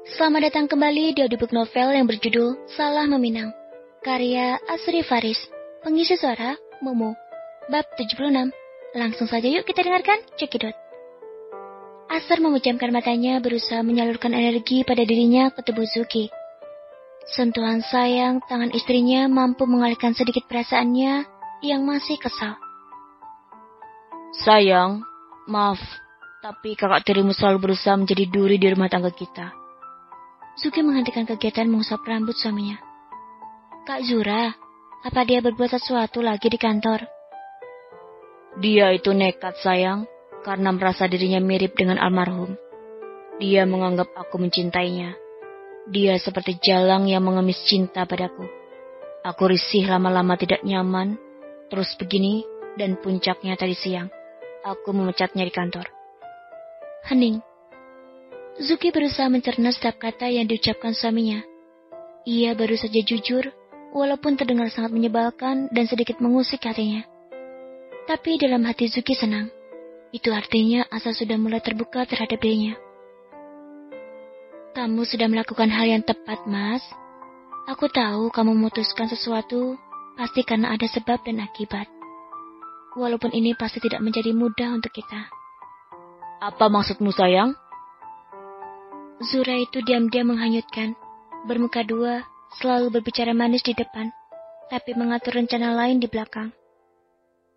Selamat datang kembali di audiobook novel yang berjudul Salah Meminang, karya Asri Faris, pengisi suara Momo, bab 76. Langsung saja yuk kita dengarkan, cekidot. Asar memejamkan matanya berusaha menyalurkan energi pada dirinya ke tubuh Zuki. Sentuhan sayang tangan istrinya mampu mengalihkan sedikit perasaannya yang masih kesal. Sayang, maaf, tapi kakak tirimu selalu berusaha menjadi duri di rumah tangga kita. Zuki menghentikan kegiatan mengusap rambut suaminya. Kak Zura, apa dia berbuat sesuatu lagi di kantor? Dia itu nekat sayang, karena merasa dirinya mirip dengan almarhum. Dia menganggap aku mencintainya. Dia seperti jalang yang mengemis cinta padaku. Aku risih lama-lama tidak nyaman, terus begini, dan puncaknya tadi siang. Aku memecatnya di kantor. Hening. Zuki berusaha mencerna setiap kata yang diucapkan suaminya. Ia baru saja jujur, walaupun terdengar sangat menyebalkan dan sedikit mengusik hatinya. Tapi dalam hati Zuki senang. Itu artinya Asa sudah mulai terbuka terhadap dirinya. Kamu sudah melakukan hal yang tepat, Mas. Aku tahu kamu memutuskan sesuatu pasti karena ada sebab dan akibat. Walaupun ini pasti tidak menjadi mudah untuk kita. Apa maksudmu sayang? Zura itu diam-diam menghanyutkan, bermuka dua, selalu berbicara manis di depan, tapi mengatur rencana lain di belakang.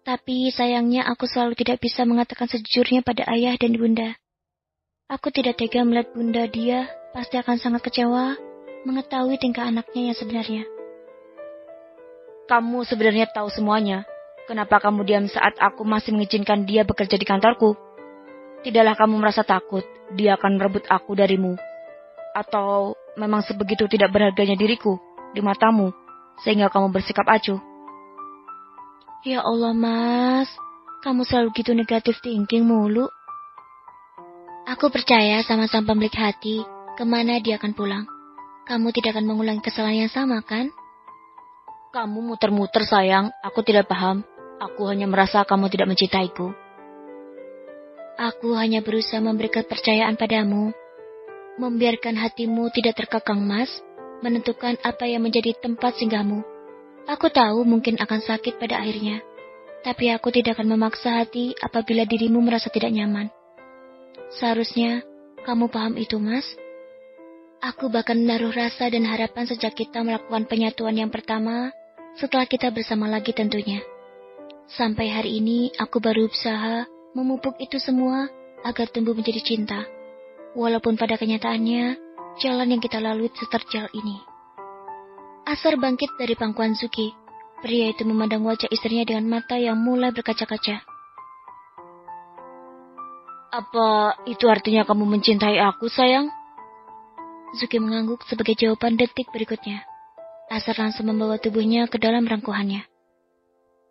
Tapi sayangnya aku selalu tidak bisa mengatakan sejujurnya pada ayah dan bunda. Aku tidak tega melihat bunda dia pasti akan sangat kecewa mengetahui tingkah anaknya yang sebenarnya. Kamu sebenarnya tahu semuanya. Kenapa kamu diam saat aku masih mengizinkan dia bekerja di kantorku? Tidaklah kamu merasa takut dia akan merebut aku darimu? Atau memang sebegitu tidak berharganya diriku di matamu, sehingga kamu bersikap acuh? Ya Allah, Mas. Kamu selalu gitu negatif thinking mulu. Aku percaya sama sang pemilik hati, kemana dia akan pulang. Kamu tidak akan mengulangi kesalahan yang sama, kan? Kamu muter-muter sayang, aku tidak paham. Aku hanya merasa kamu tidak mencintaiku. Aku hanya berusaha memberi kepercayaan padamu. Membiarkan hatimu tidak terkekang, Mas. Menentukan apa yang menjadi tempat singgahmu. Aku tahu mungkin akan sakit pada akhirnya. Tapi aku tidak akan memaksa hati apabila dirimu merasa tidak nyaman. Seharusnya kamu paham itu, Mas. Aku bahkan menaruh rasa dan harapan sejak kita melakukan penyatuan yang pertama, setelah kita bersama lagi tentunya. Sampai hari ini aku baru berusaha memupuk itu semua agar tumbuh menjadi cinta. Walaupun pada kenyataannya, jalan yang kita lalui seterjal ini. Asar bangkit dari pangkuan Zuki. Pria itu memandang wajah istrinya dengan mata yang mulai berkaca-kaca. Apa itu artinya kamu mencintai aku, sayang? Zuki mengangguk sebagai jawaban detik berikutnya. Asar langsung membawa tubuhnya ke dalam rangkuhannya.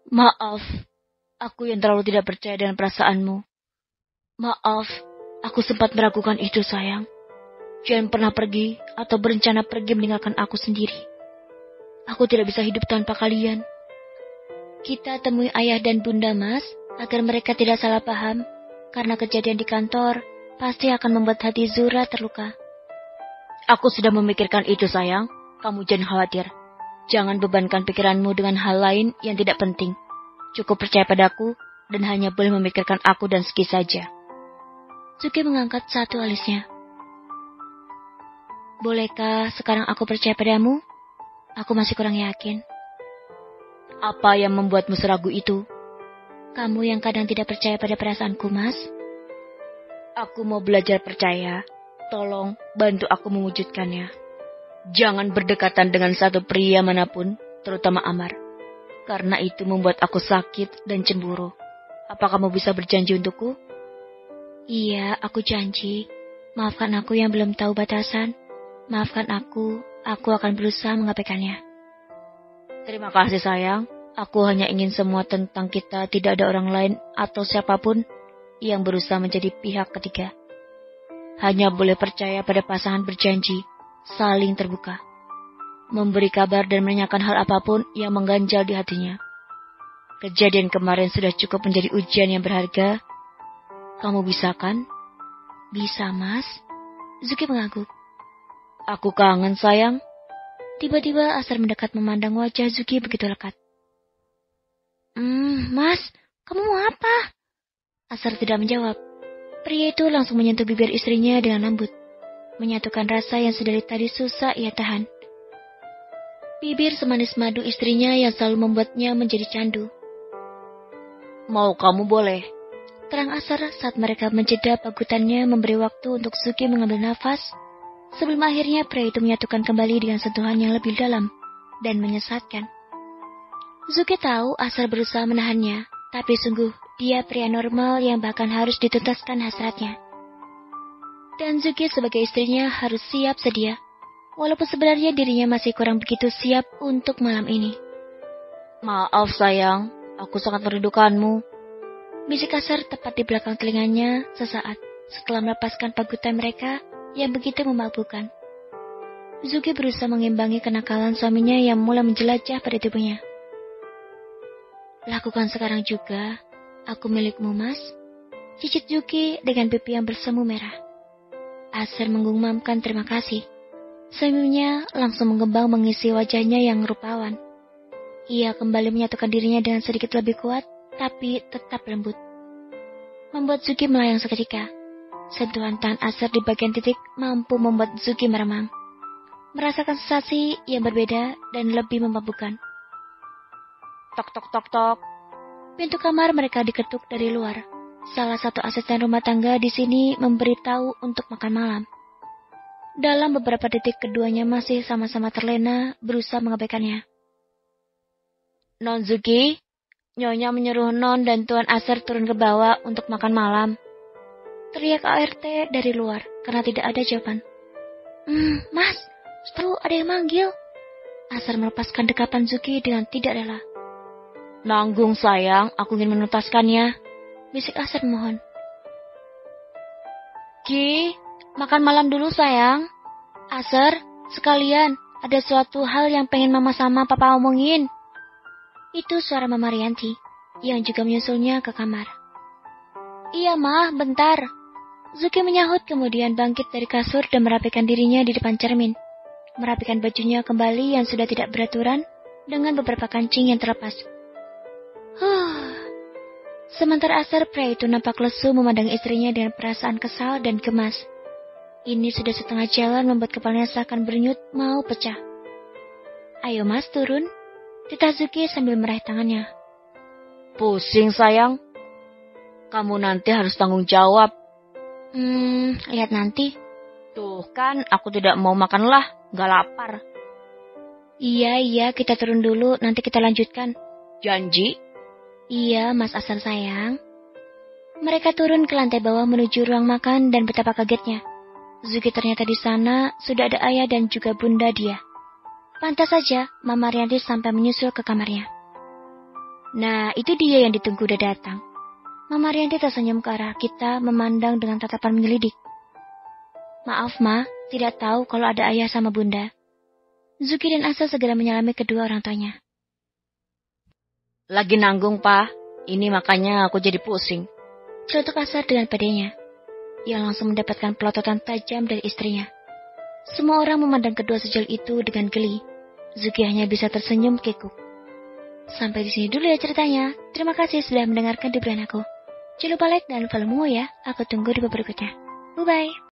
Maaf, aku yang terlalu tidak percaya dengan perasaanmu. Maaf, aku sempat meragukan itu, sayang. Jangan pernah pergi atau berencana pergi meninggalkan aku sendiri. Aku tidak bisa hidup tanpa kalian. Kita temui ayah dan bunda, Mas, agar mereka tidak salah paham. Karena kejadian di kantor pasti akan membuat hati Zura terluka. Aku sudah memikirkan itu, sayang. Kamu jangan khawatir. Jangan bebankan pikiranmu dengan hal lain yang tidak penting. Cukup percaya padaku dan hanya boleh memikirkan aku dan Ski saja. Zuki mengangkat satu alisnya. Bolehkah sekarang aku percaya padamu? Aku masih kurang yakin. Apa yang membuatmu seragu itu? Kamu yang kadang tidak percaya pada perasaanku, Mas. Aku mau belajar percaya. Tolong bantu aku mewujudkannya. Jangan berdekatan dengan satu pria manapun, terutama Amar. Karena itu membuat aku sakit dan cemburu. Apa kamu bisa berjanji untukku? Iya, aku janji. Maafkan aku yang belum tahu batasan. Maafkan aku akan berusaha mengabaikannya. Terima kasih sayang. Aku hanya ingin semua tentang kita tidak ada orang lain atau siapapun yang berusaha menjadi pihak ketiga. Hanya boleh percaya pada pasangan berjanji, saling terbuka. Memberi kabar dan menanyakan hal apapun yang mengganjal di hatinya. Kejadian kemarin sudah cukup menjadi ujian yang berharga. Kamu bisa kan? Bisa, Mas. Zuki mengangguk. Aku kangen sayang. Tiba-tiba Asar mendekat memandang wajah Zuki begitu lekat. Mas, kamu mau apa? Asar tidak menjawab. Pria itu langsung menyentuh bibir istrinya dengan lembut, menyatukan rasa yang sedari tadi susah ia tahan. Bibir semanis madu istrinya yang selalu membuatnya menjadi candu. Mau kamu boleh. Terang Asar saat mereka menjeda pagutannya memberi waktu untuk Zuki mengambil nafas, sebelum akhirnya pria itu menyatukan kembali dengan sentuhan yang lebih dalam dan menyesatkan. Zuki tahu Asar berusaha menahannya, tapi sungguh dia pria normal yang bahkan harus dituntaskan hasratnya. Dan Zuki sebagai istrinya harus siap sedia, walaupun sebenarnya dirinya masih kurang begitu siap untuk malam ini. Maaf sayang, aku sangat merindukanmu. Bisik Asar tepat di belakang telinganya sesaat setelah melepaskan pagutan mereka yang begitu memabukkan. Zuki berusaha mengimbangi kenakalan suaminya yang mulai menjelajah pada tubuhnya. Lakukan sekarang juga, aku milikmu mas. Cicit Zuki dengan pipi yang bersemu merah. Asar menggumamkan terima kasih. Senyumnya langsung mengembang mengisi wajahnya yang rupawan. Ia kembali menyatukan dirinya dengan sedikit lebih kuat, tapi tetap lembut. Membuat Zuki melayang seketika. Sentuhan tangan Asar di bagian titik mampu membuat Zuki meremang. Merasakan sensasi yang berbeda dan lebih memabukkan. Tok tok tok tok. Pintu kamar mereka diketuk dari luar. Salah satu asisten rumah tangga di sini memberitahu untuk makan malam. Dalam beberapa detik keduanya masih sama-sama terlena berusaha mengabaikannya. Non Zuki, Nyonya menyuruh Non dan Tuan Asar turun ke bawah untuk makan malam. Teriak ART dari luar karena tidak ada jawaban. Mas, justru ada yang manggil. Asar melepaskan dekapan Zuki dengan tidak rela. Nanggung sayang, aku ingin menuntaskannya. Bisik Asar mohon. Ki, makan malam dulu sayang. Asar, sekalian, ada suatu hal yang pengen mama sama papa omongin. Itu suara Mama Rianti, yang juga menyusulnya ke kamar. Iya mah, bentar. Zuki menyahut kemudian bangkit dari kasur dan merapikan dirinya di depan cermin. Merapikan bajunya kembali yang sudah tidak beraturan dengan beberapa kancing yang terlepas. Sementara Asar, pria itu nampak lesu memandang istrinya dengan perasaan kesal dan gemas. Ini sudah setengah jalan membuat kepalanya seakan bernyut mau pecah. Ayo mas turun, titah Zuki sambil meraih tangannya. Pusing sayang. Kamu nanti harus tanggung jawab. Lihat nanti. Tuh kan, aku tidak mau makan lah, gak lapar. Iya, kita turun dulu, nanti kita lanjutkan. Janji? Iya, Mas Asar sayang. Mereka turun ke lantai bawah menuju ruang makan dan betapa kagetnya. Zuki ternyata di sana sudah ada ayah dan juga bunda dia. Pantas saja Mama Rianti sampai menyusul ke kamarnya. Nah, itu dia yang ditunggu udah datang. Mama Rianti tersenyum ke arah kita memandang dengan tatapan menyelidik. Maaf Ma, tidak tahu kalau ada ayah sama bunda. Zuki dan Asar segera menyalami kedua orang tuanya. Lagi nanggung, Pak. Ini makanya aku jadi pusing. Celutuk Asar dengan pedenya. Ia langsung mendapatkan pelototan tajam dari istrinya. Semua orang memandang kedua sejol itu dengan geli. Zuki hanya bisa tersenyum kekuk. Sampai di sini dulu ya ceritanya. Terima kasih sudah mendengarkan di aku. Jangan lupa like dan follow Momo ya. Aku tunggu di berikutnya. Bye-bye.